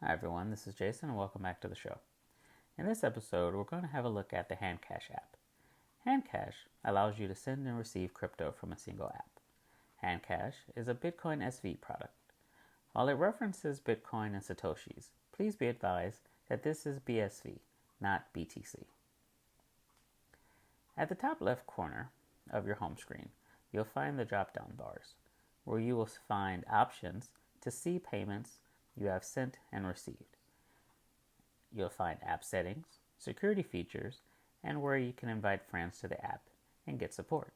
Hi everyone, this is Jason and welcome back to the show. In this episode, we're going to have a look at the HandCash app. HandCash allows you to send and receive crypto from a single app. HandCash is a BitcoinSV product. While it references Bitcoin and Satoshis, please be advised that this is BSV, not BTC. At the top left corner of your home screen, you'll find the drop-down bars, where you will find options to see payments you have sent and received. You'll find app settings, security features, and where you can invite friends to the app and get support.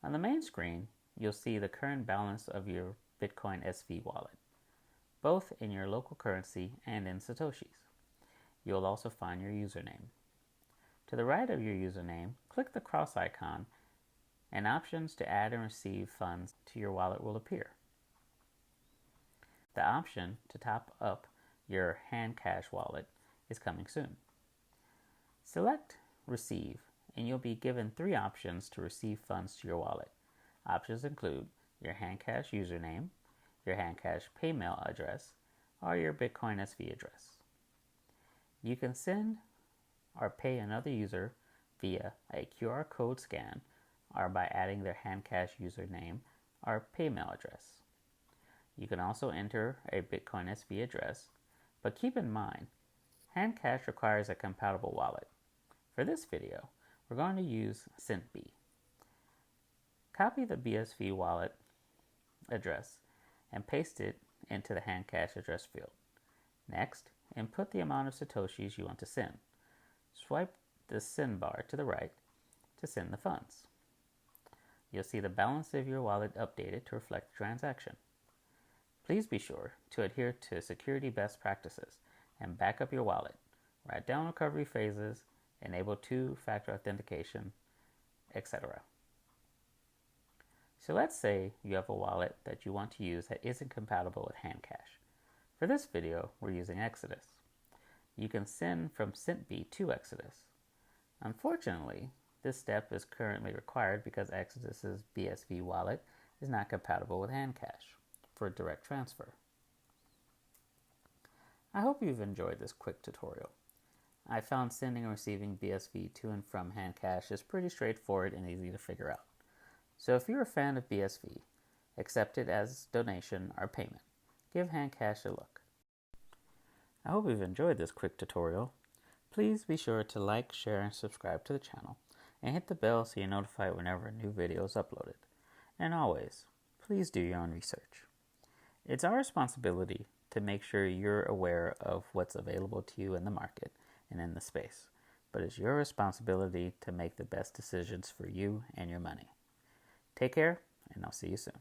On the main screen, you'll see the current balance of your BitcoinSV wallet, both in your local currency and in Satoshis. You'll also find your username. To the right of your username, click the cross icon and options to add and receive funds to your wallet will appear. The option to top up your HandCash wallet is coming soon. Select Receive, and you'll be given 3 options to receive funds to your wallet. Options include your HandCash username, your HandCash PayMail address, or your BitcoinSV address. You can send or pay another user via a QR code scan or by adding their HandCash username or PayMail address. You can also enter a BitcoinSV address, but keep in mind, HandCash requires a compatible wallet. For this video, we're going to use SendB. Copy the BSV wallet address and paste it into the HandCash address field. Next, input the amount of Satoshis you want to send. Swipe the send bar to the right to send the funds. You'll see the balance of your wallet updated to reflect the transaction. Please be sure to adhere to security best practices and back up your wallet. Write down recovery phases, enable 2-factor authentication, etc. So let's say you have a wallet that you want to use that isn't compatible with HandCash. For this video, we're using Exodus. You can send from SendB to Exodus. Unfortunately, this step is currently required because Exodus's BSV wallet is not compatible with HandCash for direct transfer. I hope you've enjoyed this quick tutorial. I found sending and receiving BSV to and from HandCash is pretty straightforward and easy to figure out. So if you're a fan of BSV, accept it as donation or payment. Give HandCash a look. I hope you've enjoyed this quick tutorial. Please be sure to like, share, and subscribe to the channel, and hit the bell so you're notified whenever a new video is uploaded. And always, please do your own research. It's our responsibility to make sure you're aware of what's available to you in the market and in the space, but it's your responsibility to make the best decisions for you and your money. Take care, and I'll see you soon.